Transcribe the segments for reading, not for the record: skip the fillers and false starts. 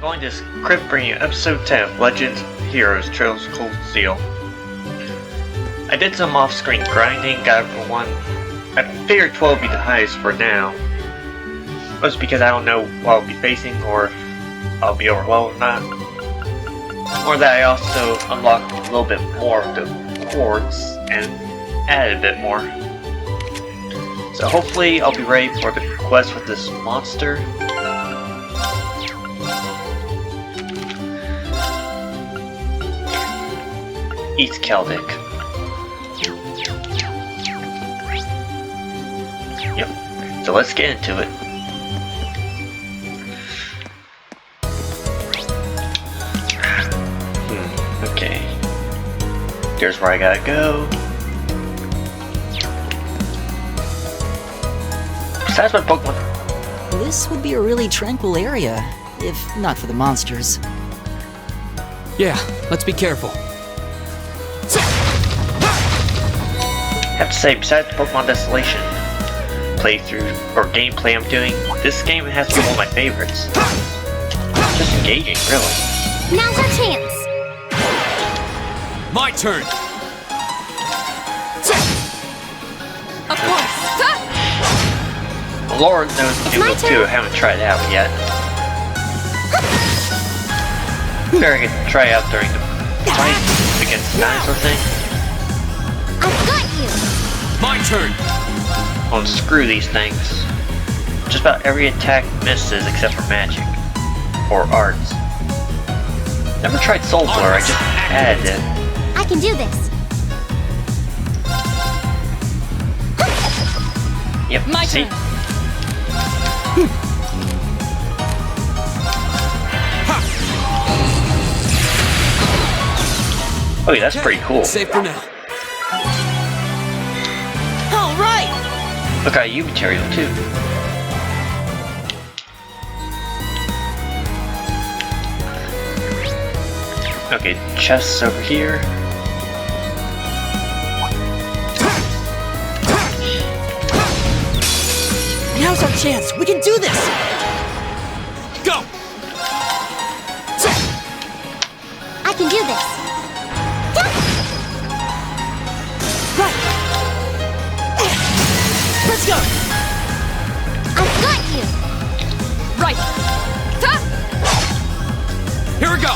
going to script bring you episode 10 of Legends Heroes Trails of Cold Steel. I did some off-screen grinding, got for one. I figured 12 would be the highest for now. That's because I don't know what I'll be facing or if I'll be overwhelmed or not. Or that I also unlocked a little bit more of the chords and added a bit more. So hopefully I'll be ready for the quest with this monster. Eats Celdic. Yep. So let's get into it. Okay. Here's where I gotta go. Besides my Pokemon. This would be a really tranquil area, if not for the monsters. Yeah, let's be careful. I have to say, besides Pokemon Desolation playthrough or gameplay I'm doing, this game has to be one of my favorites. It's just engaging, really. Now's our chance. My turn. Of course. Lord knows the new too. I haven't tried it out yet. Better get to try it out during the fight against the dinosaur thing. I've got you. My turn. Oh, screw these things. Just about every attack misses except for magic. Or arts. Never tried Soul Blur, I just added it. I can do this. Yep, My see? turn. Oh yeah, that's pretty cool. Safe for now. All right. Look at you material too. Okay, chests over here. Now's our chance. We can do this. Go. I can do this. Right. Let's go. I've got you. Right. Here we go.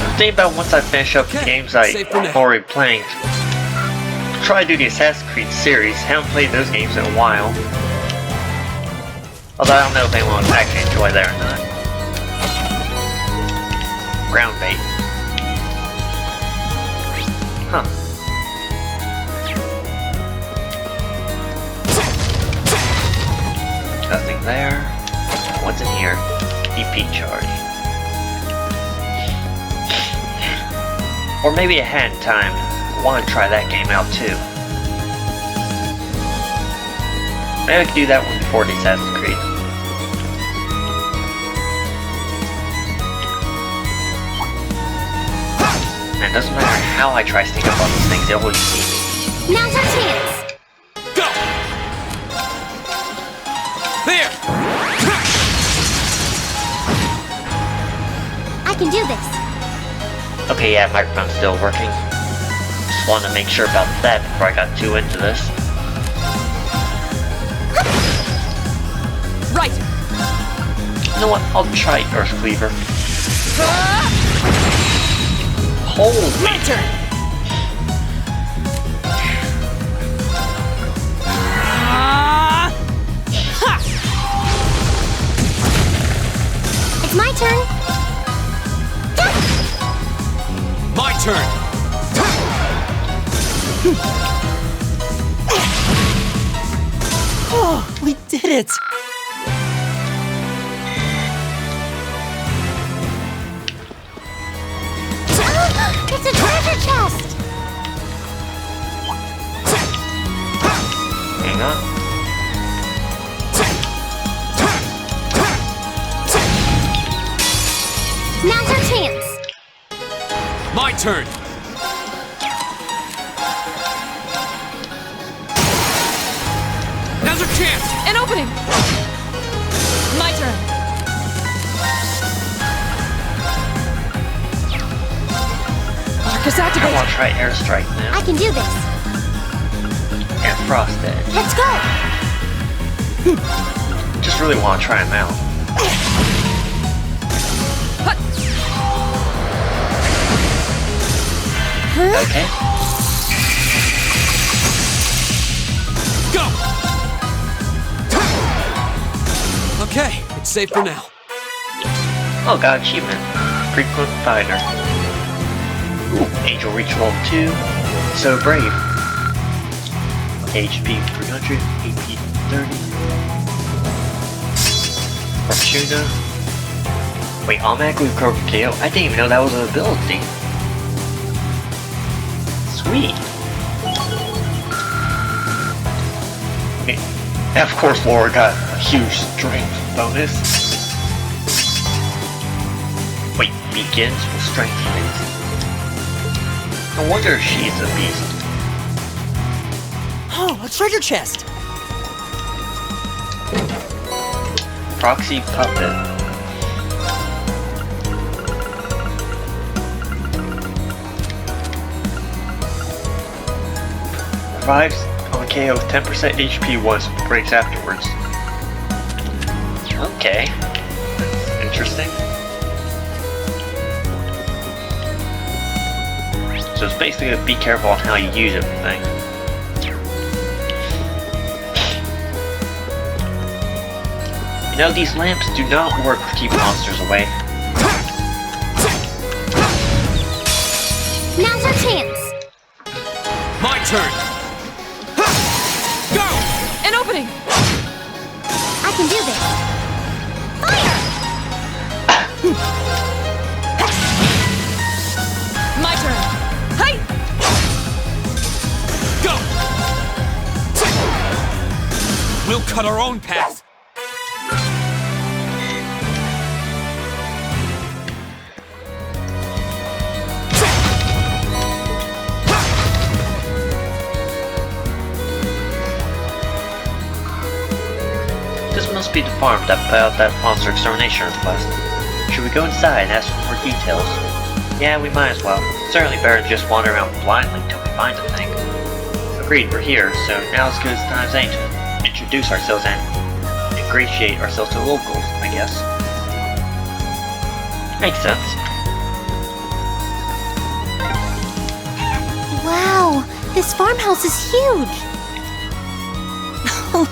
The thing about once I finish up the games safe for now. I'm already playing, try to do the Assassin's Creed series. Haven't played those games in a while. Although I don't know if anyone would actually enjoy that or not. Ground bait. Huh. Nothing there. What's in here? EP charge. Or maybe a hand time. I want to try that game out too. Maybe I could do that one before the Assassin's Creed. And it doesn't matter how I try to sneak up on these things, they always see me. Now's our chance. Go. There. I can do this. Okay, yeah, microphone's still working. Just wanted to make sure about that before I got too into this. Right. You know what? I'll try Earth Cleaver. Holy! My turn. It's my turn. My turn. Oh, we did it. It's a treasure chest. Hang on. Now's our chance. My turn. Now's our chance. An opening! My turn. Force I activate! want to try airstrike now. I can do this. And frost edge. Let's go! Just really want to try them out. Okay. Go! Okay, it's safe for now. Oh, got achievement. Frequent fighter. Ooh, Angel Reach Roll 2. So brave. HP 300, AP 30. Fortuna. Wait, automatically recover KO? I didn't even know that was an ability. Sweet. Okay. And of course, Laura got a huge strength bonus. Wait, begins with strength raise. No wonder she's a beast. Oh, a treasure chest! Proxy puppet. Revives on KO with 10% HP once, breaks afterwards. Okay. That's interesting. So it's basically a be careful on how you use it thing. You know, these lamps do not work to keep monsters away. Now's our chance. My turn! Go! An opening! I can do this. Fire! My turn! Hi! Go! We'll cut our own path. This must be the farm that put out that monster extermination request. Should we go inside and ask for more details? Yeah, we might as well. Certainly better than just wander around blindly till we find the thing. Agreed, we're here, so now as good as time as any to introduce ourselves and ingratiate ourselves to the locals, I guess. Makes sense. Wow, this farmhouse is huge.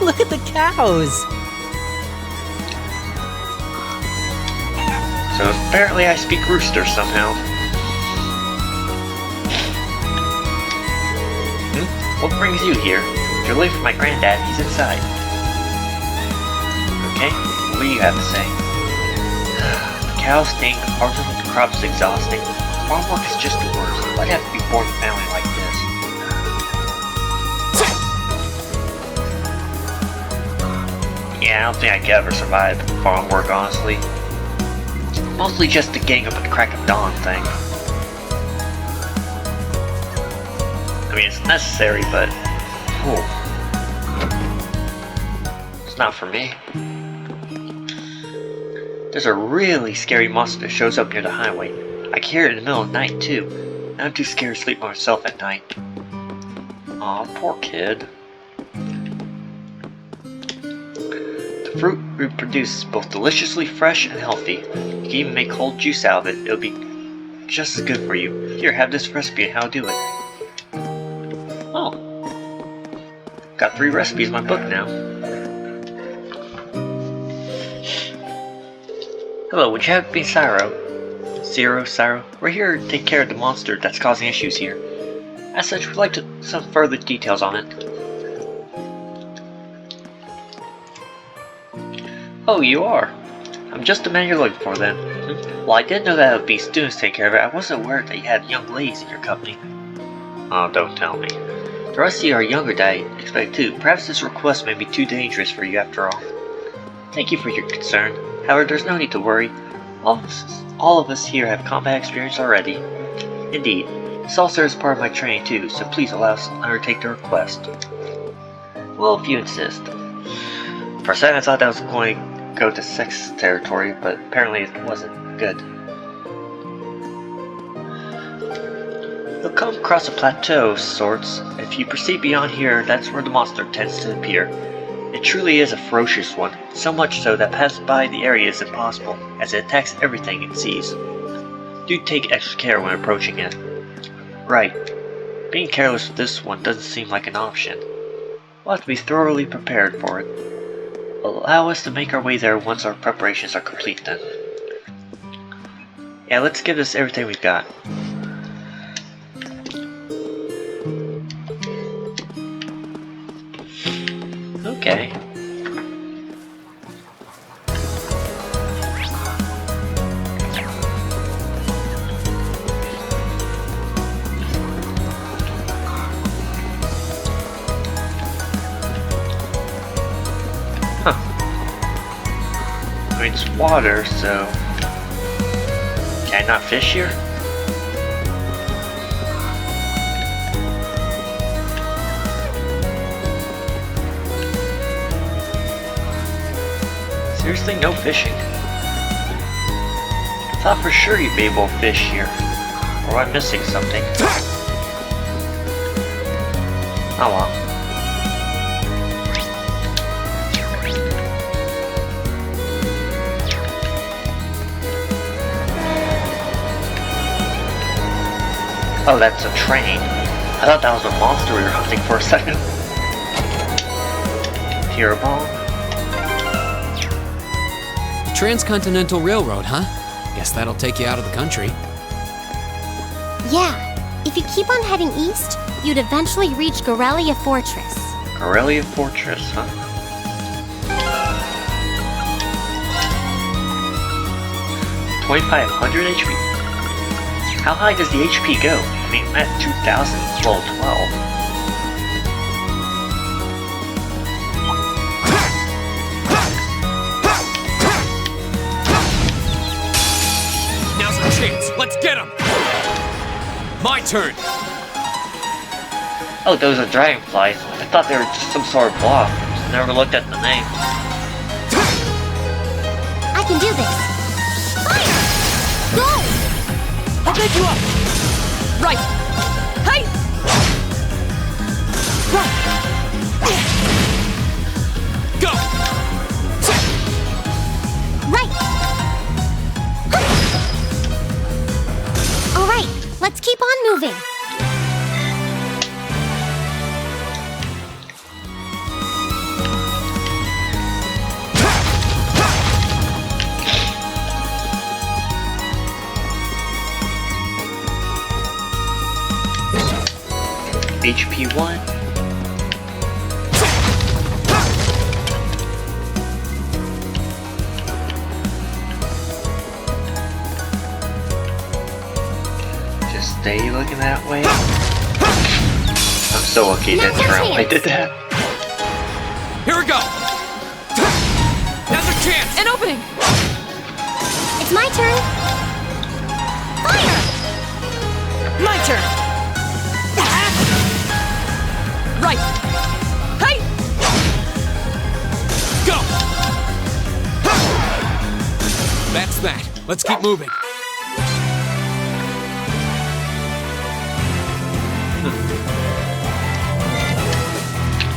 Look at the cows! So apparently I speak rooster somehow. What brings you here? If you're late for my granddad, he's inside. Okay, what do you have to say? The cows stink, harvesting the crops is exhausting. Farm work is just the worst. Why'd I have to be born in a family like this? Yeah, I don't think I could ever survive farm work, honestly. Mostly just the getting up at the crack of dawn thing. I mean, it's necessary, but... Whew. It's not for me. There's a really scary monster that shows up near the highway. I can hear it in the middle of the night, too. And I'm too scared to sleep by myself at night. Aw, poor kid. The fruit we produce is both deliciously fresh and healthy. You can even make cold juice out of it. It'll be just as good for you. Here, have this recipe and how to do it. Oh. Got 3 recipes in my book now. Hello, would you have me Syro? Syro? We're here to take care of the monster that's causing issues here. As such, we'd like some further details on it. Oh, you are? I'm just the man you're looking for then. Well, I did know that it would be students take care of it. I wasn't aware that you had young ladies in your company. Oh, don't tell me. The rest of you are younger than I expect too. Perhaps this request may be too dangerous for you after all. Thank you for your concern. However, there's no need to worry. All of us here have combat experience already. Indeed. This also is part of my training too, so please allow us to undertake the request. Well, if you insist. For a second I thought that was going to go to sex territory, but apparently it wasn't. Good. You'll come across a plateau of sorts. If you proceed beyond here, that's where the monster tends to appear. It truly is a ferocious one, so much so that passing by the area is impossible, as it attacks everything it sees. Do take extra care when approaching it. Right. Being careless with this one doesn't seem like an option. We'll have to be thoroughly prepared for it. Allow us to make our way there once our preparations are complete then. Yeah, let's give this everything we've got. Okay. Huh. I mean, it's water, so... Can I not fish here? Seriously, no fishing? I thought for sure you'd be able to fish here. Or am I missing something? Oh well. Oh, that's a train. I thought that was a monster we were hunting for a second. Here, bomb. Transcontinental Railroad, huh? Guess that'll take you out of the country. Yeah, if you keep on heading east, you'd eventually reach Gorelia Fortress. Gorelia Fortress, huh? $2,500 HP? How high does the HP go? I mean, I'm at 2,000, it's level 12. Now's our chance. Let's get him. My turn. Oh, those are dragonflies. I thought they were just some sort of block. Just never looked at the name. I can do this. Fire! Go! I'll pick you up. Right. Hey! Right. Go. Right. All right, let's keep on moving. HP 1. Just stay looking that way. I'm so lucky that I did that. Here we go. Now's our chance. An opening. It's my turn. Fire! My turn. Right. Hey! Go. That's that. Let's keep moving.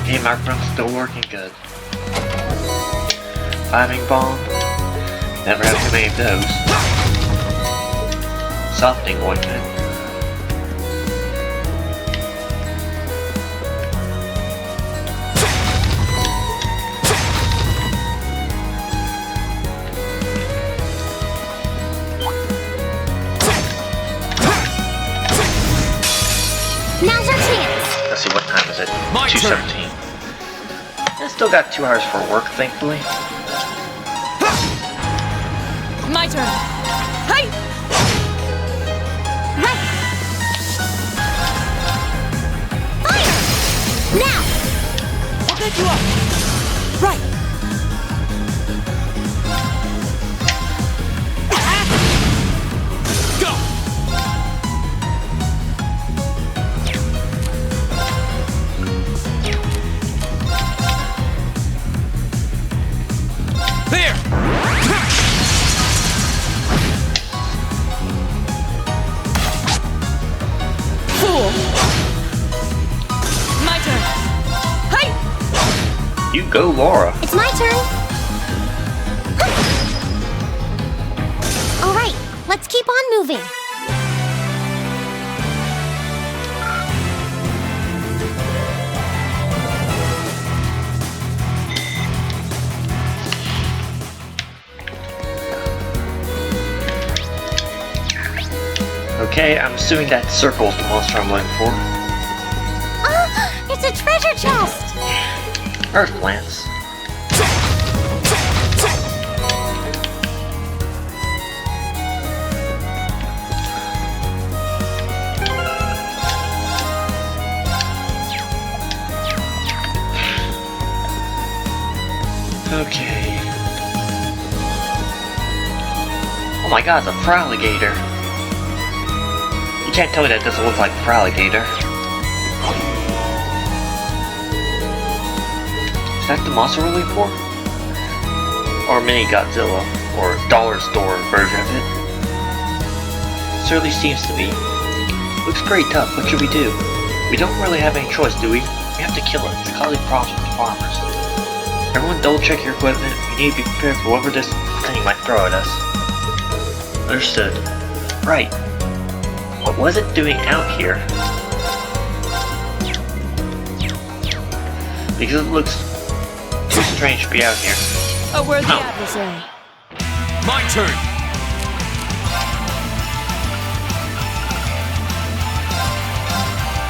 Hey, my friend's still working good. Climbing bomb. Never have too many of those. Softening ointment. Now's our chance. Let's see, what time is it? My turn. 2:17. I still got 2 hours for work, thankfully. My turn. Hey! Right. Fire! Now! I'll pick you up. Right. Go. There. Go, Laura. It's my turn. Alright, let's keep on moving. Okay, I'm assuming that circle's the monster I'm looking for. It's a treasure chest! Earth plants. Okay. Oh my god, it's a fraligator. You can't tell me that doesn't look like a fraligator. Is that the monster we're looking for? Or mini Godzilla, or dollar store version of it? Certainly seems to be. Looks pretty tough. What should we do? We don't really have any choice, do we? We have to kill it. It's causing problems with the farmers. Everyone double check your equipment. We need to be prepared for whatever this thing might throw at us. Understood. Right. What was it doing out here? Because it looks too strange to be out here. A worthy adversary. My turn!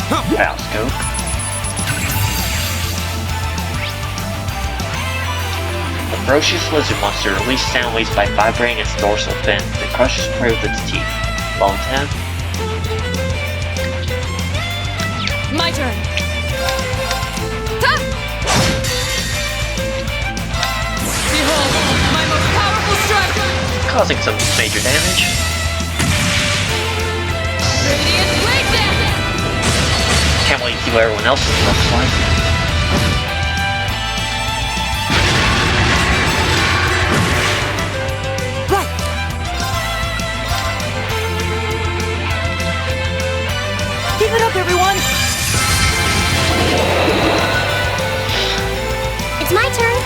Foul scope. The ferocious lizard monster released sound waves by vibrating its dorsal fin that crushes prey with its teeth. Level 10. My turn. Ha! Behold, my most powerful strike! Causing some major damage. Radiant blade dance! Can't wait to see what everyone else's looks like. Right! Keep it up, everyone! It's my turn.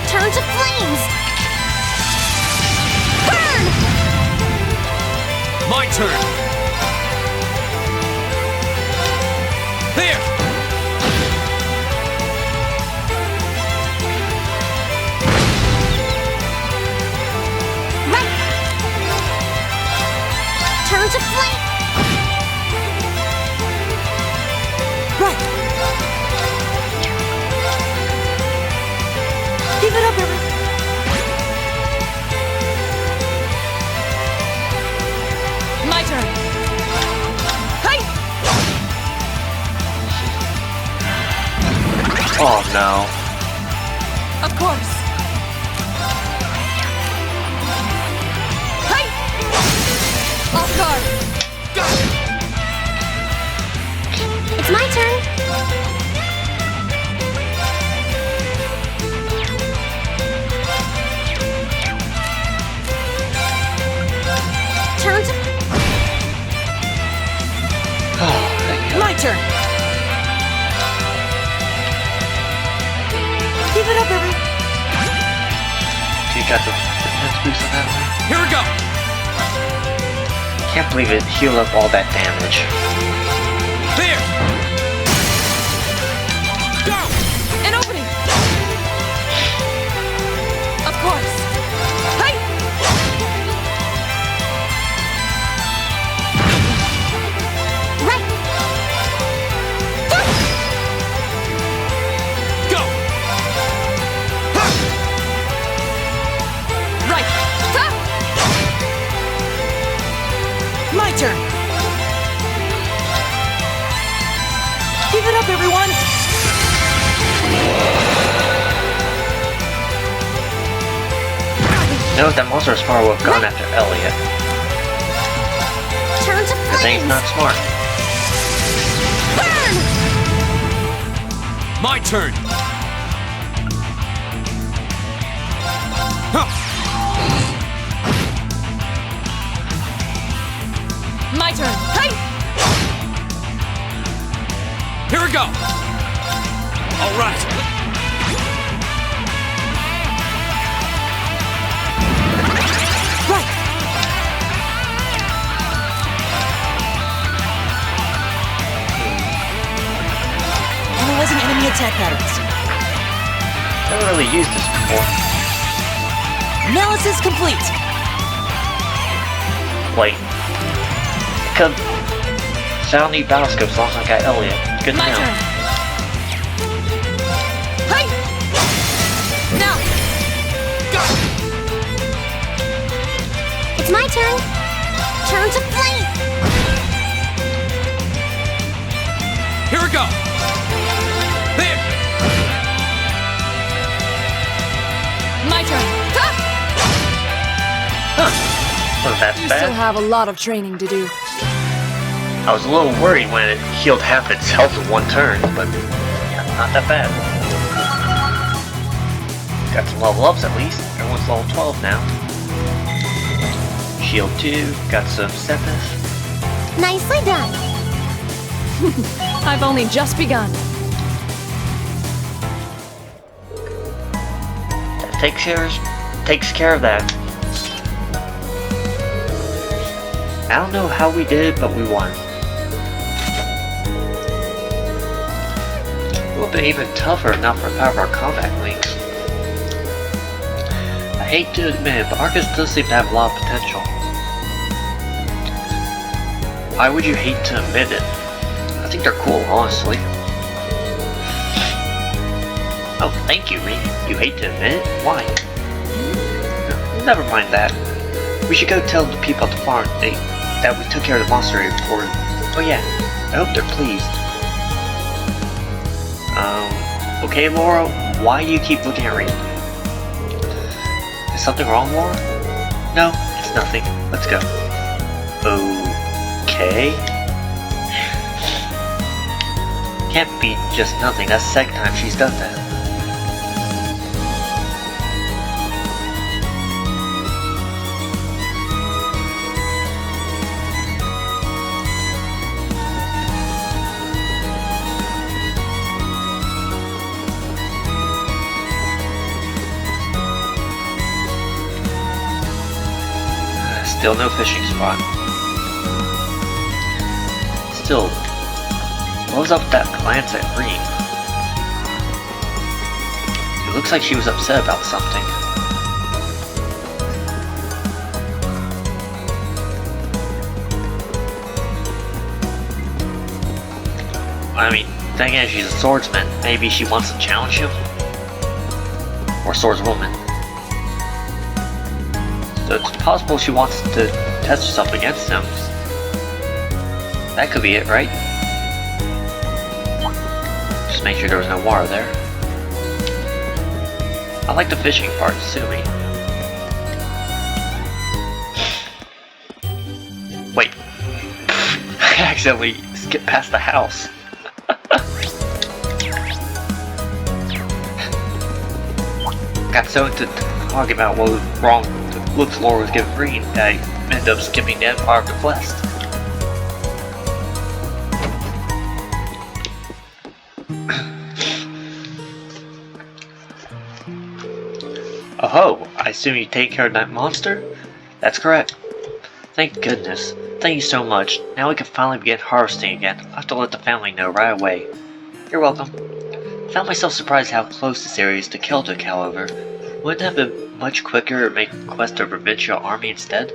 Turn to flames. Burn! My turn! Here! Right. Turn to flame. Right! Keep it up, everyone! My turn! Hey! Oh no. Of course! Hey! Off guard! It's my turn. Turn to Oh, thank God. My turn! Keep it up, everyone! You got the defense boost on that one? Here we go! Can't believe it healed up all that damage. Here! Go! An opening! Of course! Hey! right. Go! Right! Ha! My turn! Keep it up, everyone! No, that monster's probably would have gone after Elliot. Turn to Because he's flames. not smart. Burn! My turn! Huh. My turn! Hey! Here we go! All right! attack patterns. Never really used this before. Analysis complete. Wait. Could sound need Basco as long as I got Elliot. Good My now. turn. Hey! Now! Go! It's my turn. Turn to flame. Here we go! There! My turn. Wasn't that You still bad? have a lot of training to do. I was a little worried when it healed half its health in one turn, but yeah, not that bad. Got some level ups at least. Everyone's level 12 now. Shield 2, got some Sepith. Nicely done. I've only just begun. That takes care of that. I don't know how we did, but we won. It would have been even tougher if not for the power of our combat links. I hate to admit it, but Arcus does seem to have a lot of potential. Why would you hate to admit it? I think they're cool, honestly. Oh, thank you, Reed. You hate to admit it? Why? No, never mind that. We should go tell the people at the farm that we took care of the monster report. Oh yeah, I hope they're pleased. Okay, Laura, why do you keep looking at Reed? Is something wrong, Laura? No, it's nothing. Let's go. Okay. Can't be just nothing. That's the second time she's done that. Still no fishing spot. Still, what was up with that glance at Reed? It looks like she was upset about something. I mean, then again, she's a swordsman. Maybe she wants to challenge him? Or swordswoman. So it's possible she wants to test herself against him. That could be it, right? Just make sure there was no water there. I like the fishing part, Sumi. Wait. I accidentally skipped past the house. Got so into talking about what was wrong with the looks Laura was giving Reed that I ended up skipping that part of the quest. Oh, I assume you take care of that monster? That's correct. Thank goodness. Thank you so much. Now we can finally begin harvesting again. I'll have to let the family know right away. You're welcome. Found myself surprised how close this area is to Celdic, however. Wouldn't it have been much quicker to make a quest of a provincial army instead?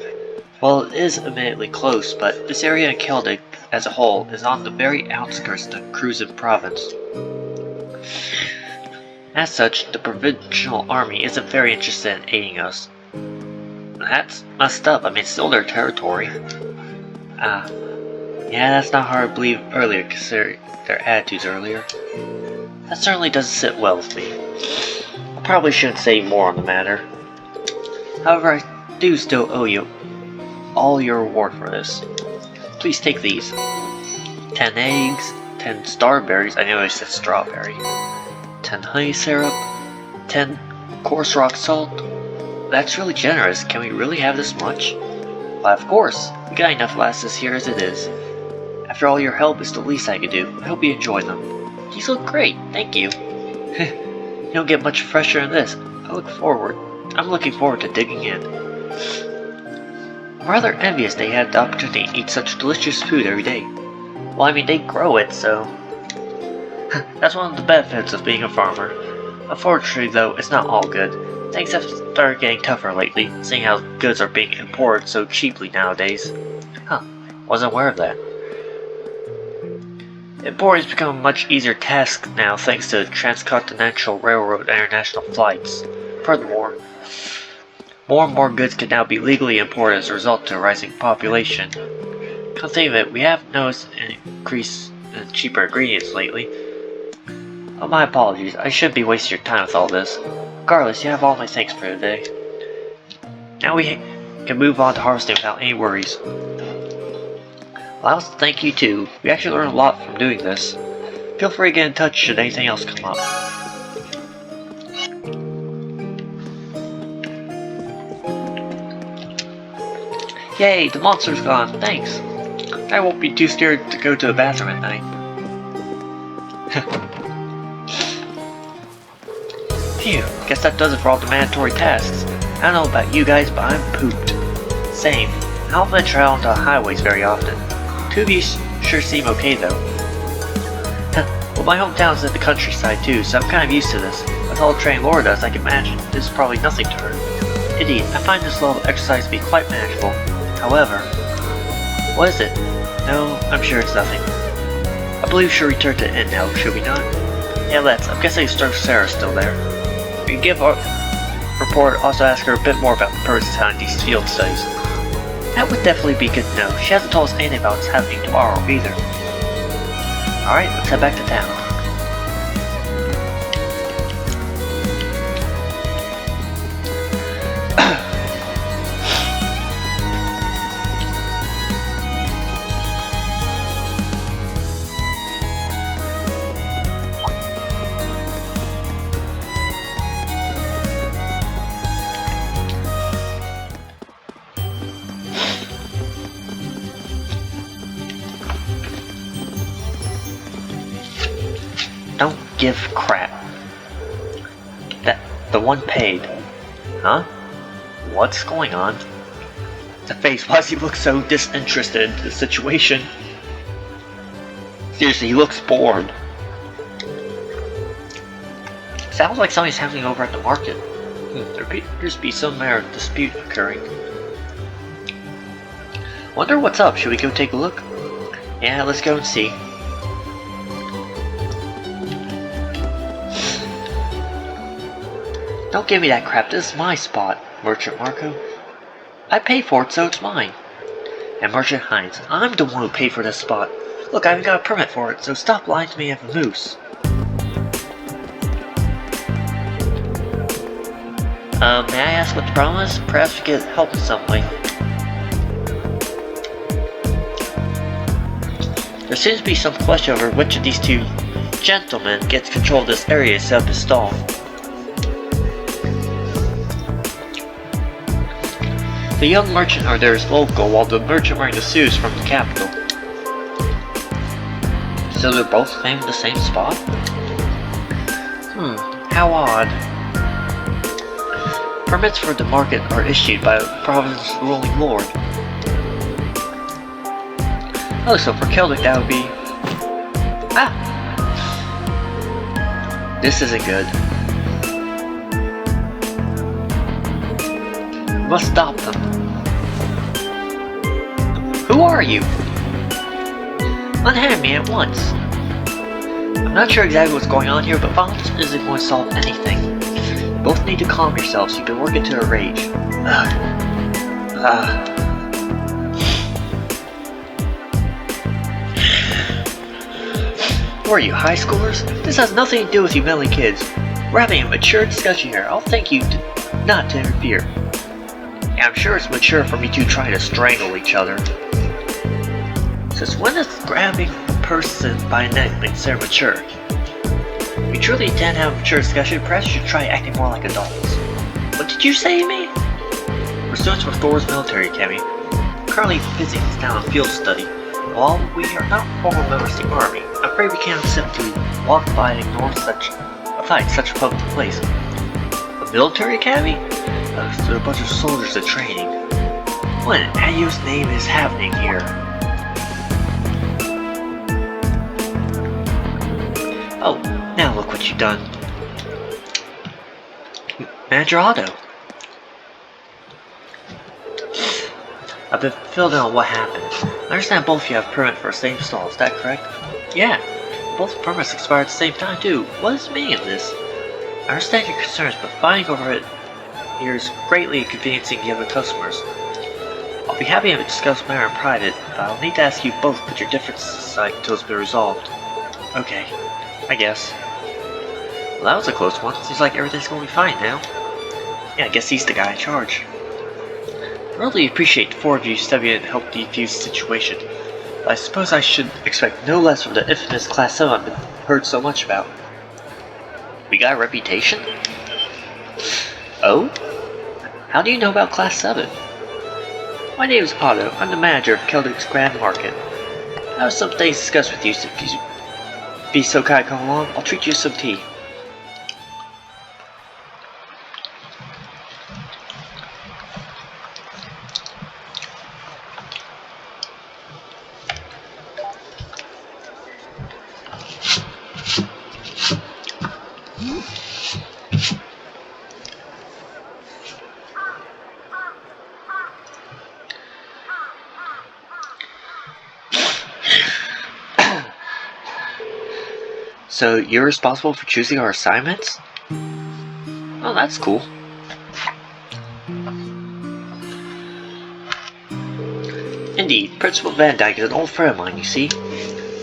Well, it is admittedly close, but this area in Celdic, as a whole, is on the very outskirts of the Cruisin province. As such, the provincial army isn't very interested in aiding us. That's messed up. I mean, it's still their territory. Yeah, that's not hard to believe earlier, considering their attitudes earlier. That certainly doesn't sit well with me. I probably shouldn't say more on the matter. However, I do still owe you all your reward for this. Please take these. 10 eggs, 10 starberries, I know I said strawberry, 10 honey syrup, 10 coarse rock salt. That's really generous. Can we really have this much? Why, of course. We got enough lasses here as it is. After all your help, it's the least I could do. I hope you enjoy them. These look great, thank you. You don't get much fresher than this. I'm looking forward to digging in. I'm rather envious they had the opportunity to eat such delicious food every day. Well, I mean, they grow it, so... That's one of the benefits of being a farmer. Unfortunately, though, it's not all good. Things have started getting tougher lately, seeing how goods are being imported so cheaply nowadays. Huh, wasn't aware of that. Importing has become a much easier task now thanks to transcontinental railroad international flights. Furthermore, more and more goods can now be legally imported as a result of a rising population. Come to think of it, we have noticed an increase in cheaper ingredients lately. Oh, my apologies, I shouldn't be wasting your time with all this. Regardless, you have all my thanks for today. Now we can move on to harvesting without any worries. Well, I also thank you too. We actually learned a lot from doing this. Feel free to get in touch should anything else come up. Yay, the monster's gone, thanks. I won't be too scared to go to the bathroom at night. Phew, guess that does it for all the mandatory tasks. I don't know about you guys, but I'm pooped. Same. I don't venture out onto highways very often. Two of you sure seem okay though. Well, my hometown's in the countryside too, so I'm kind of used to this. With all the training Laura does, I can imagine this is probably nothing to her. Indeed, I find this level of exercise to be quite manageable. However, what is it? No, I'm sure it's nothing. I believe we should return to the inn now, should we not? Yeah, let's. I'm guessing Sarah's still there. We can give our report, also ask her a bit more about the purpose behind these field studies. That would definitely be good to know. She hasn't told us anything about what's happening tomorrow either. Alright, let's head back to town. Don't give crap. The one paid. Huh? What's going on? The face, why does he look so disinterested in the situation? Seriously, he looks bored. Sounds like something's happening over at the market. There appears to be some manner of dispute occurring. Wonder what's up, should we go take a look? Yeah, let's go and see. Don't give me that crap, this is my spot, Merchant Marco. I paid for it, so it's mine. And Merchant Hines, I'm the one who paid for this spot. Look, I haven't got a permit for it, so stop lying to me at the moose. May I ask what the problem is? Perhaps we could help in some way. There seems to be some question over which of these two gentlemen gets control of this area to set up his stall. The young merchant are there is local, while the merchant wearing the suit is from the capital. So they're both claiming the same spot? How odd. Permits for the market are issued by the province's ruling lord. Oh, so for Celdic that would be... Ah! This isn't good. We must stop them. Who are you? Unhand me at once. I'm not sure exactly what's going on here, but violence isn't going to solve anything. You both need to calm yourselves. You've been working to a rage. Who are you, high schoolers? This has nothing to do with you meddling kids. We're having a mature discussion here. I'll thank you not to interfere. Yeah, I'm sure it's mature for me to try to strangle each other. Since when is grabbing a person by the neck considered mature? If you truly intend to have a mature discussion, perhaps you should try acting more like adults. What did you say to me? We're students for Thor's military academy. Currently busy down on field study. While we are not formal members of the army, I'm afraid we can't simply walk by and ignore such a public place. A military academy? There are a bunch of soldiers in training. What in Ayu's name is happening here? Oh, now look what you've done. Manager Otto. I've been filled in on what happened. I understand both of you have permit for the same stall, is that correct? Yeah. Both permits expired at the same time too. What is the meaning of this? I understand your concerns, but fighting over it here is greatly inconveniencing the other customers. I'll be happy to discuss the matter in private, but I'll need to ask you both to put your differences aside until it's been resolved. Okay, I guess. Well, that was a close one. Seems like everything's going to be fine now. Yeah, I guess he's the guy in charge. I really appreciate the four of you stepping in to help defuse the situation, but I suppose I should expect no less from the infamous Class 7 I've heard so much about. We got a reputation? Oh? How do you know about Class 7? My name is Otto. I'm the manager of Celdic's Grand Market. I have some things to discuss with you, so if you be so kind to come along, I'll treat you to some tea. So you're responsible for choosing our assignments? Oh, that's cool. Indeed, Principal Van Dyke is an old friend of mine, you see.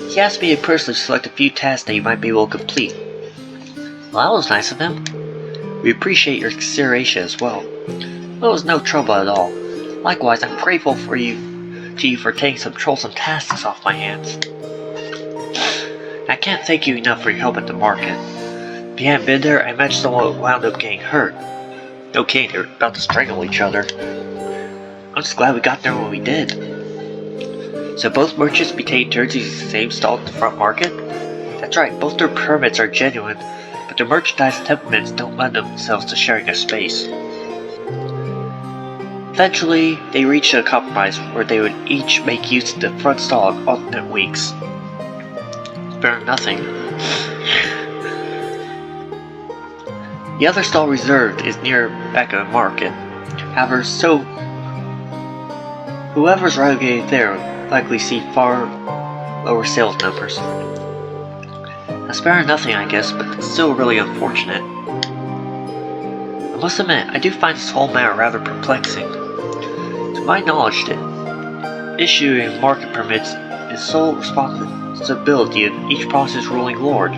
He asked me to personally select a few tasks that you might be able to complete. Well, that was nice of him. We appreciate your consideration as well. It was no trouble at all. Likewise, I'm grateful to you for taking some troublesome tasks off my hands. I can't thank you enough for your help at the market. If you hadn't been there, I imagine someone wound up getting hurt. No kidding, they were about to strangle each other. I'm just glad we got there when we did. So both merchants be taking turns using the same stall at the front market? That's right, both their permits are genuine, but their merchandise temperaments don't lend themselves to sharing a space. Eventually, they reached a compromise where they would each make use of the front stall on alternate weeks. Better than nothing. The other stall reserved is near back of the market. However, so whoever's relegated there will likely see far lower sales numbers. That's better than nothing, I guess, but it's still really unfortunate. I must admit, I do find this whole matter rather perplexing. To my knowledge, the issuing market permits is sole responsibility of each province's ruling lord.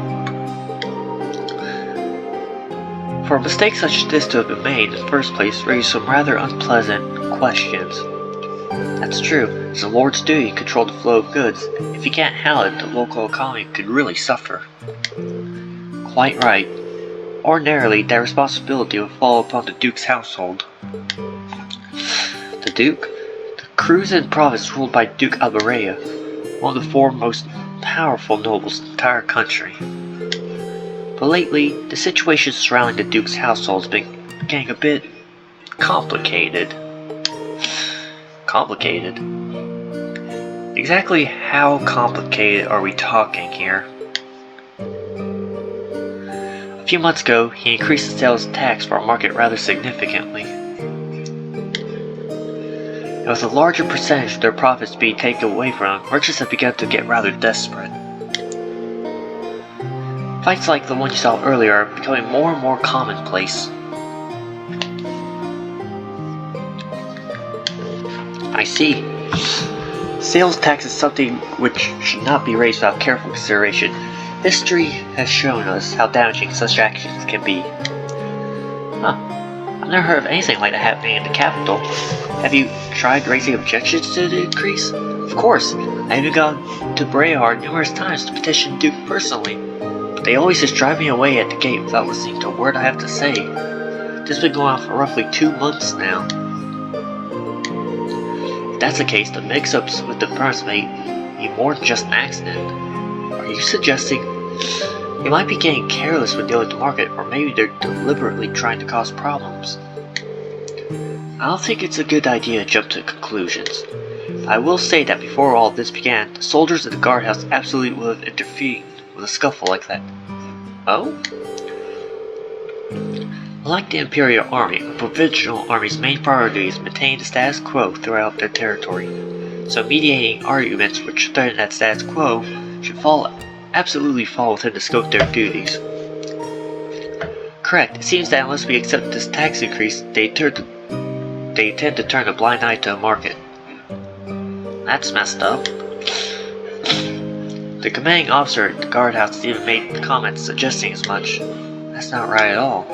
For a mistake such as this to have been made in the first place raised some rather unpleasant questions. That's true, it's the lord's duty to control the flow of goods. If he can't handle it, the local economy could really suffer. Quite right. Ordinarily, that responsibility would fall upon the Duke's household. The Duke? The Cruzan province ruled by Duke Alberea, one of the four most powerful nobles in the entire country. But lately, the situation surrounding the Duke's household has been getting a bit complicated. Complicated? Exactly how complicated are we talking here? A few months ago, he increased the sales tax for our market rather significantly. And with a larger percentage of their profits being taken away from them, merchants have begun to get rather desperate. Fights like the one you saw earlier are becoming more and more commonplace. I see. Sales tax is something which should not be raised without careful consideration. History has shown us how damaging such actions can be. Huh. I've never heard of anything like that happening in the capital. Have you tried raising objections to the increase? Of course. I've even gone to Brayard numerous times to petition Duke personally. But they always just drive me away at the gate without listening to a word I have to say. This has been going on for roughly 2 months now. If that's the case, the mix-ups with the permits may be more than just an accident. Are you suggesting they might be getting careless with dealing with the market, or maybe they're deliberately trying to cause problems? I don't think it's a good idea to jump to conclusions. I will say that before all this began, the soldiers at the guardhouse absolutely would have intervened with a scuffle like that. Oh? Like the Imperial Army, a provincial army's main priority is to maintain the status quo throughout their territory. So mediating arguments which threaten that status quo should absolutely fall within the scope of their duties. Correct. It seems that unless we accept this tax increase, they tend to turn a blind eye to the market. That's messed up. The commanding officer at the guardhouse even made comments suggesting as much. That's not right at all.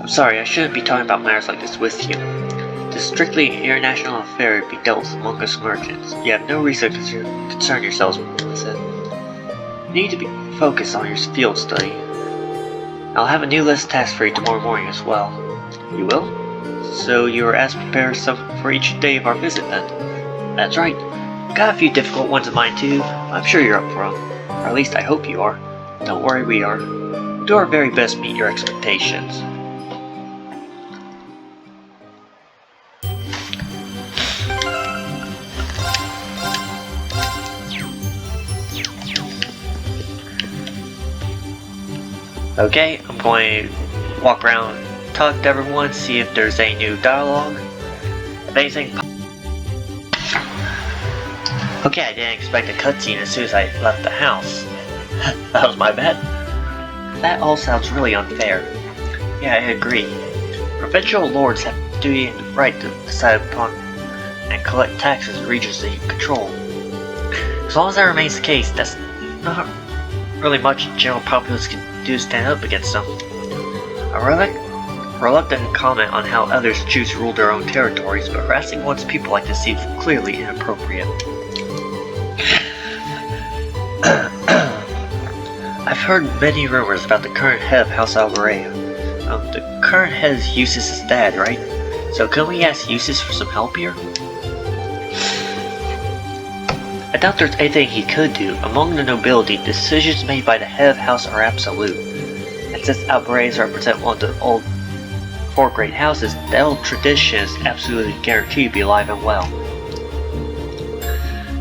I'm sorry, I shouldn't be talking about matters like this with you. This is strictly an international affair to be dealt with among us merchants. You have no reason to concern yourselves with it. You need to be focused on your field study. I'll have a new list of tasks for you tomorrow morning as well. You will? So you were asked to prepare some for each day of our visit then? That's right. Got a few difficult ones in mind too. I'm sure you're up for them. Or at least I hope you are. Don't worry, we are. We'll do our very best to meet your expectations. Okay, I'm going to walk around, talk to everyone, see if there's any new dialogue. If anything. Okay, I didn't expect a cutscene as soon as I left the house. That was my bad. That all sounds really unfair. Yeah, I agree. Provincial lords have the duty and the right to decide upon and collect taxes in regions they control. As long as that remains the case, that's not really much the general populace can do to stand up against them. I'm reluctant to comment on how others choose to rule their own territories, but harassing one's people like this seems clearly inappropriate. I've heard many rumors about the current head of House Alvarea. The current head is Eustace's dad, right? So can we ask Eustace for some help here? I doubt there's anything he could do. Among the nobility, decisions made by the head of house are absolute. And since Alvareas represent one of the old 4 great houses, the old tradition is absolutely guaranteed to be alive and well.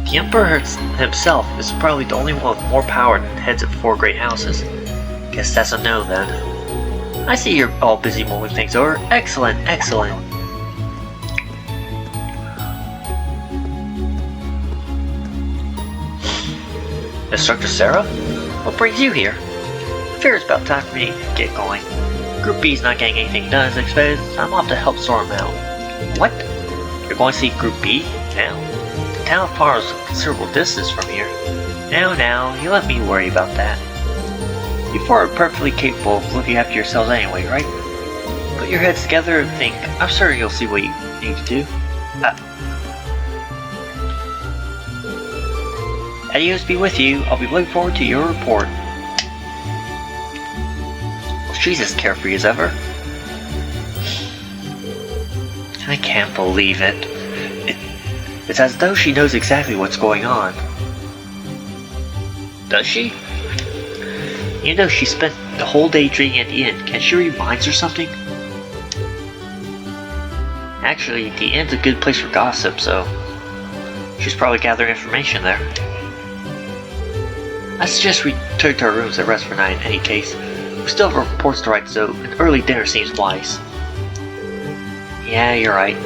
The Emperor himself is probably the only one with more power than the heads of 4 great houses. Guess that's a no then. I see you're all busy mulling things over. Excellent, excellent. Instructor Sarah? What brings you here? I fear it's about time for me to get going. Group B's not getting anything done as expected, so I'm off to help sort them out. What? You're going to see Group B now? The town of Paro is a considerable distance from here. Now, you let me worry about that. You four are perfectly capable of looking after yourselves anyway, right? Put your heads together and think. I'm sure you'll see what you need to do. Adios be with you. I'll be looking forward to your report. Well, she's as carefree as ever. I can't believe it. It's as though she knows exactly what's going on. Does she? You know she spent the whole day drinking at the inn. Can she read minds or something? Actually, the inn's a good place for gossip, so she's probably gathering information there. I suggest we return to our rooms and rest for night in any case. We still have reports to write, so an early dinner seems wise. Yeah, you're right.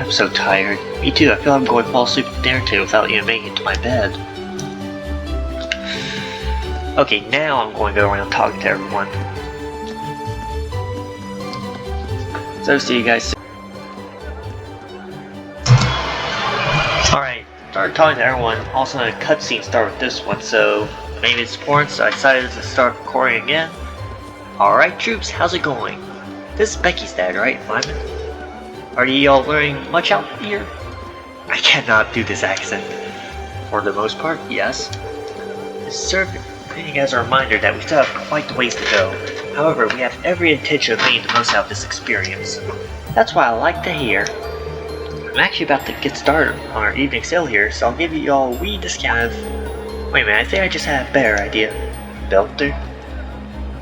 I'm so tired. Me too, I feel I'm going to fall asleep at the dinner table without even making it to my bed. Okay, now I'm going to go around talking to everyone. So see you guys soon. Alright, started talking to everyone. Also, a cutscene started with this one, so maybe it's important, so I decided to start recording again. Alright troops, how's it going? This is Becky's dad, right, Lyman? Are you all learning much out here? I cannot do this accent. For the most part, yes. It's serving as a reminder that we still have quite the ways to go. However, we have every intention of making the most out of this experience. That's what I like to hear. I'm actually about to get started on our evening sale here, so I'll give you all a wee discount of... Wait a minute, I think I just had a better idea. Belter?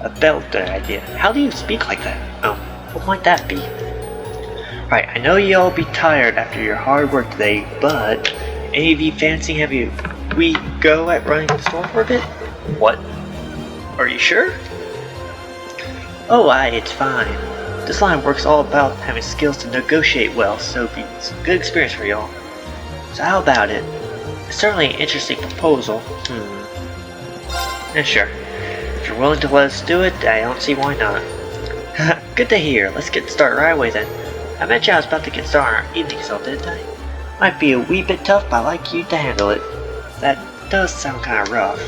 A belter idea. How do you speak like that? Oh, what might that be? Right, I know you all be tired after your hard work today, but AV fancy have you we go at running the store for a bit? What? Are you sure? Oh, it's fine. This line works all about having skills to negotiate well, so it'll be a good experience for y'all. So how about it? It's certainly an interesting proposal. Yeah, sure. If you're willing to let us do it, I don't see why not. Good to hear. Let's get started right away then. I mentioned I was about to get started on our evening sale, didn't I? Might be a wee bit tough, but I'd like you to handle it. That does sound kind of rough.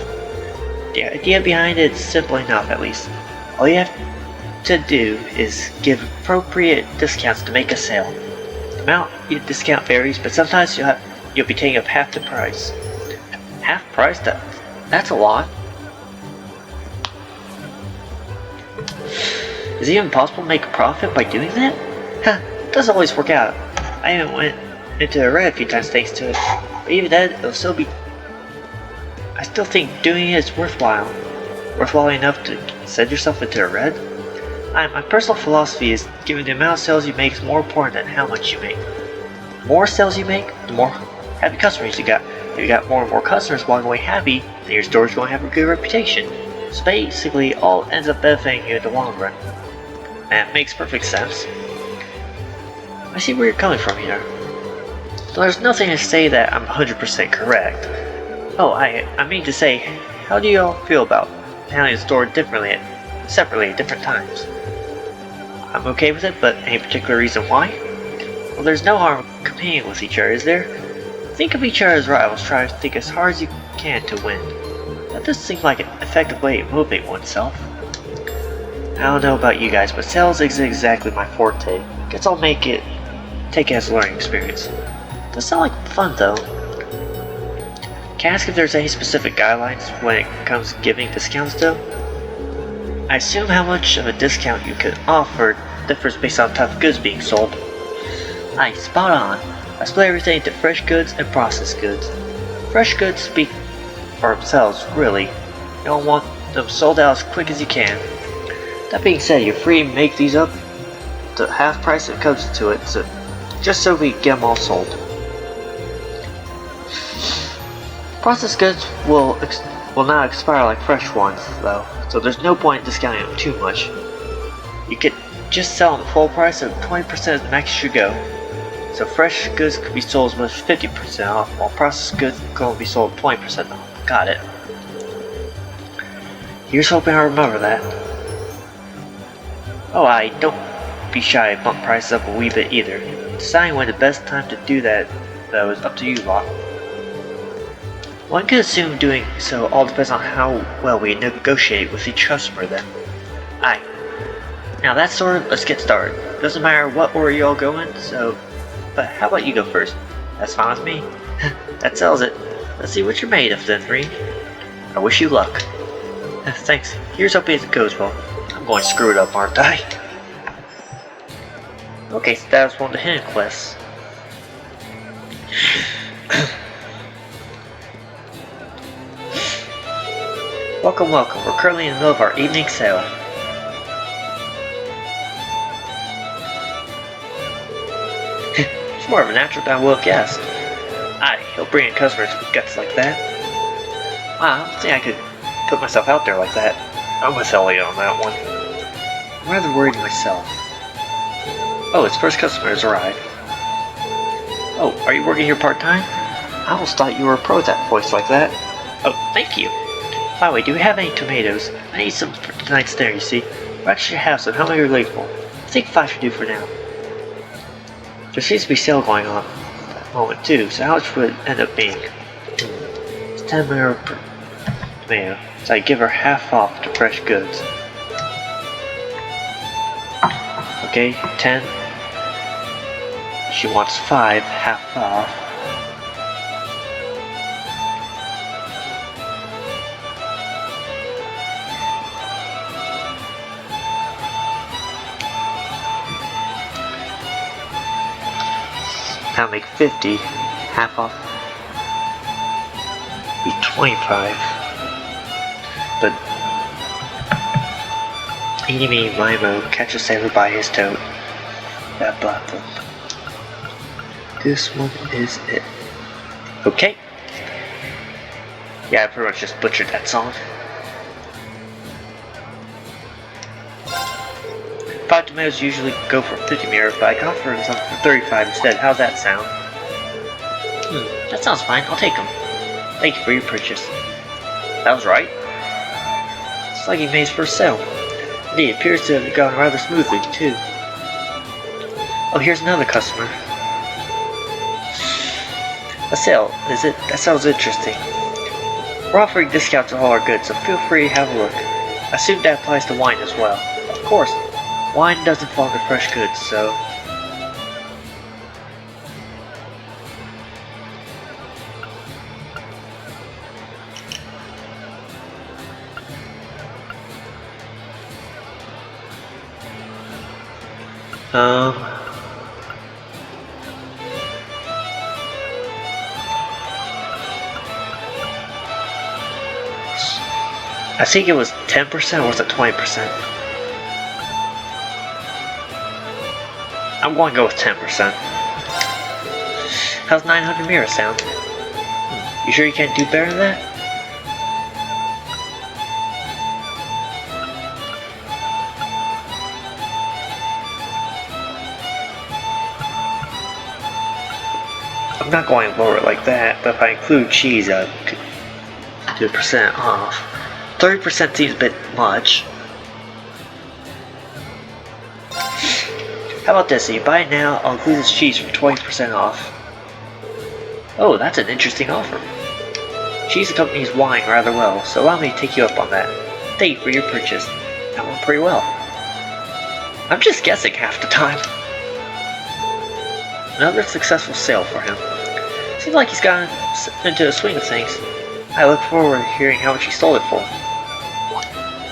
The idea behind it is simple enough, at least. All you have to do is give appropriate discounts to make a sale. The amount you discount varies, but sometimes you'll be taking up half the price. Half price? That's a lot. Is it even possible to make a profit by doing that? It doesn't always work out. I even went into the red a few times thanks to it, but even then, it'll still be. I still think doing it is worthwhile. Worthwhile enough to send yourself into the red? My personal philosophy is giving the amount of sales you make is more important than how much you make. The more sales you make, the more happy customers you got. If you got more and more customers walking away happy, then your store's going to have a good reputation. So basically, all ends up benefiting you in the long run. And it makes perfect sense. I see where you're coming from here. So there's nothing to say that I'm 100% correct. Oh, I mean to say, how do you all feel about handling the store separately at different times? I'm okay with it, but any particular reason why? Well, there's no harm competing with each other, is there? Think of each other as rivals, try to think as hard as you can to win. That does seem like an effective way to motivate oneself. I don't know about you guys, but sales isn't exactly my forte. Guess I'll take it as a learning experience. Does sound like fun though. Can I ask if there's any specific guidelines when it comes to giving discounts though? I assume how much of a discount you could offer differs based on the type of goods being sold. Aye, spot on. I split everything into fresh goods and processed goods. Fresh goods speak for themselves, really. You don't want them sold out as quick as you can. That being said, you're free to make these up to half price if it comes to it, so just so we get them all sold. Processed goods will not expire like fresh ones, though, so there's no point in discounting them too much. You could just sell them at full price at 20% of the max should go. So fresh goods could be sold as much as 50% off, while processed goods can only be sold 20% off. Got it. Here's hoping I remember that. Oh, don't be shy to bump prices up a wee bit either. Deciding when the best time to do that, though, is up to you lot. One could assume doing so all depends on how well we negotiate with each customer then. Aye. Now that's sorted, let's get started. Doesn't matter what order you all go in, but how about you go first? That's fine with me. That sells it. Let's see what you're made of then, Reen. I wish you luck. Thanks. Here's hoping it goes well. I'm going to screw it up, aren't I? Okay, so that was one of the hidden quests. Welcome. We're currently in the middle of our evening sale. It's more of a natural than I would have guessed. Aye, he'll bring in customers with guts like that. Wow, I don't think I could put myself out there like that. I'm with Elliot on that one. I'm rather worried myself. Oh, his first customer has arrived. Oh, are you working here part-time? I almost thought you were a pro at that voice like that. Oh, thank you. By the way, do we have any tomatoes? I need some for tonight's dinner, you see. We actually have some. How many are you looking for? I think 5 should do for now. There seems to be a sale going on at the moment too, so how much would it end up being? It's 10 euro per tomato, so I give her half off to fresh goods. Okay, 10. She wants 5, half off. That'll make 50, half off be 25, but eeny meeny miny moe, catch a sailor by his toad. Blah blah blah. This one is it. Okay. Yeah, I pretty much just butchered that song. 5 tomatoes usually go for 50 mirror, but I got for something for 35 instead. How's that sound? That sounds fine. I'll take them. Thank you for your purchase. That was right. It's like he made his first sale. Indeed, it appears to have gone rather smoothly, too. Oh, here's another customer. A sale, is it? That sounds interesting. We're offering discounts on all our goods, so feel free to have a look. I assume that applies to wine as well. Of course, wine doesn't fall under fresh goods, so... I think it was 10% or was it 20%? I'm going to go with 10%. How's 900 mirror sound? You sure you can't do better than that? I'm not going lower like that, but if I include cheese, I could do a percent off. 30% seems a bit much. How about this? If you buy it now, I'll include this cheese for 20% off. Oh, that's an interesting offer. Cheese accompanies wine rather well, so allow me to take you up on that. Thank you for your purchase. That went pretty well. I'm just guessing half the time. Another successful sale for him. Seems like he's gotten into the swing of things. I look forward to hearing how much he sold it for.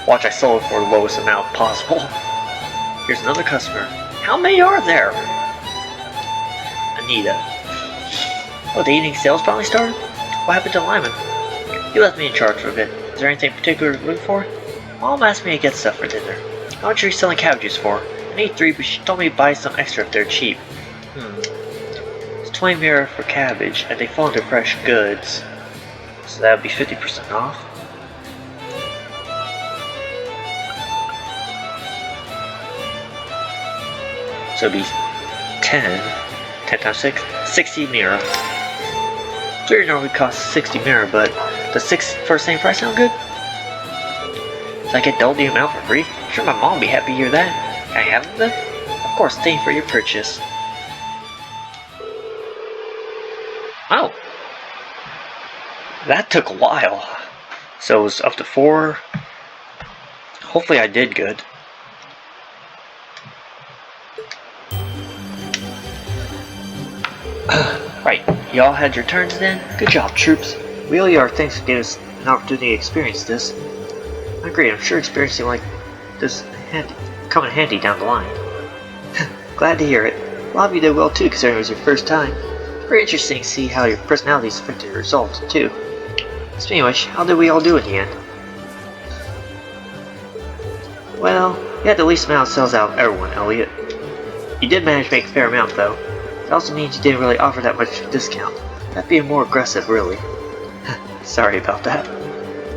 Watch, I sold it for the lowest amount possible. Here's another customer. How many are there? Anita. Oh, the evening sales finally started? What happened to Lyman? He left me in charge for a bit. Is there anything particular to look for? Mom asked me to get stuff for dinner. How much are you selling cabbages for? I need 3, but she told me to buy some extra if they're cheap. It's 20 mirror for cabbage, and they fall under fresh goods. So that would be 50% off. So it'd be 10 times 6, 60 mirror. 3 normally costs 60 mirror, but does 6 for the same price sound good? Does I get double the amount for free? I'm sure my mom would be happy to hear that. Can I have them then? Of course, thank you for your purchase. Oh! That took a while. So it was up to 4. Hopefully I did good. Right, y'all had your turns then? Good job, troops. We owe you our thanks for giving us an opportunity to experience this. I agree, I'm sure experiencing like this come in handy down the line. Glad to hear it. A lot of you did well too, considering it was your first time. It's very interesting to see how your personalities affected your results too. Speaking of which, how did we all do in the end? Well, you had the least amount of sales out of everyone, Elliot. You did manage to make a fair amount though. It also means you didn't really offer that much discount. That'd be more aggressive, really. Sorry about that.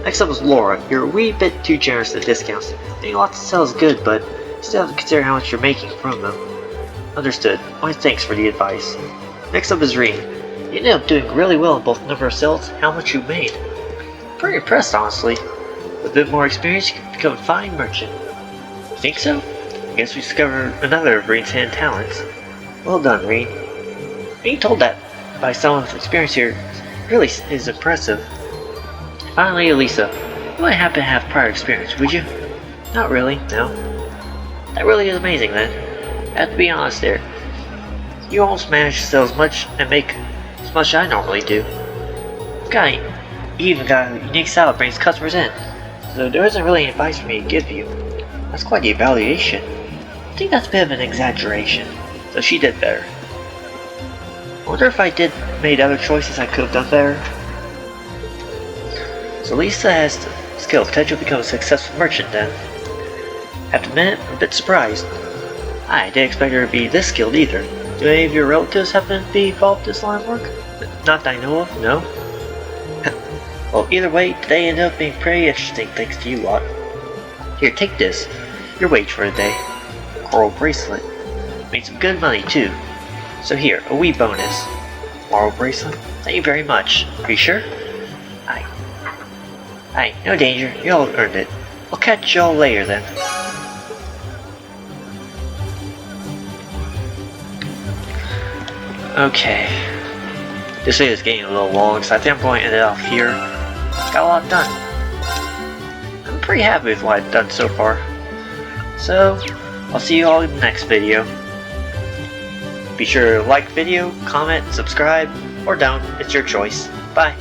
Next up was Laura. You're a wee bit too generous with discounts. Getting lots of sales is good, but you still have to consider how much you're making from them. Understood. My thanks for the advice. Next up is Reen. You ended up doing really well in both number of sales and how much you made. Pretty impressed, honestly. With a bit more experience, you can become a fine merchant. You think so? I guess we discovered another of Reen's hidden talents. Well done, Reen. Being told that by someone with experience here really is impressive. Finally, Elisa, you wouldn't happen to have prior experience, would you? Not really, no. That really is amazing, then. I have to be honest there. You almost managed to sell as much and make as much as I normally do. You even got a unique style that brings customers in, so there isn't really any advice for me to give you. That's quite the evaluation. I think that's a bit of an exaggeration, so she did better. I wonder if I made other choices I could have done better. So Lisa has the skill potential to become a successful merchant then. Have to admit, I'm a bit surprised. I didn't expect her to be this skilled either. Do any of your relatives happen to be involved in this line of work? Not that I know of, no. Well, either way, today ended up being pretty interesting thanks to you lot. Here, take this. Your wage for the day. Coral bracelet. Made some good money too. So here, a wee bonus. Coral bracelet. Thank you very much. Are you sure? Aye, no danger. You all earned it. I'll catch y'all later then. Okay. This video is getting a little long, so I think I'm going to end it off here. Got a lot done. I'm pretty happy with what I've done so far. So, I'll see you all in the next video. Be sure to like the video, comment, subscribe, or don't. It's your choice. Bye.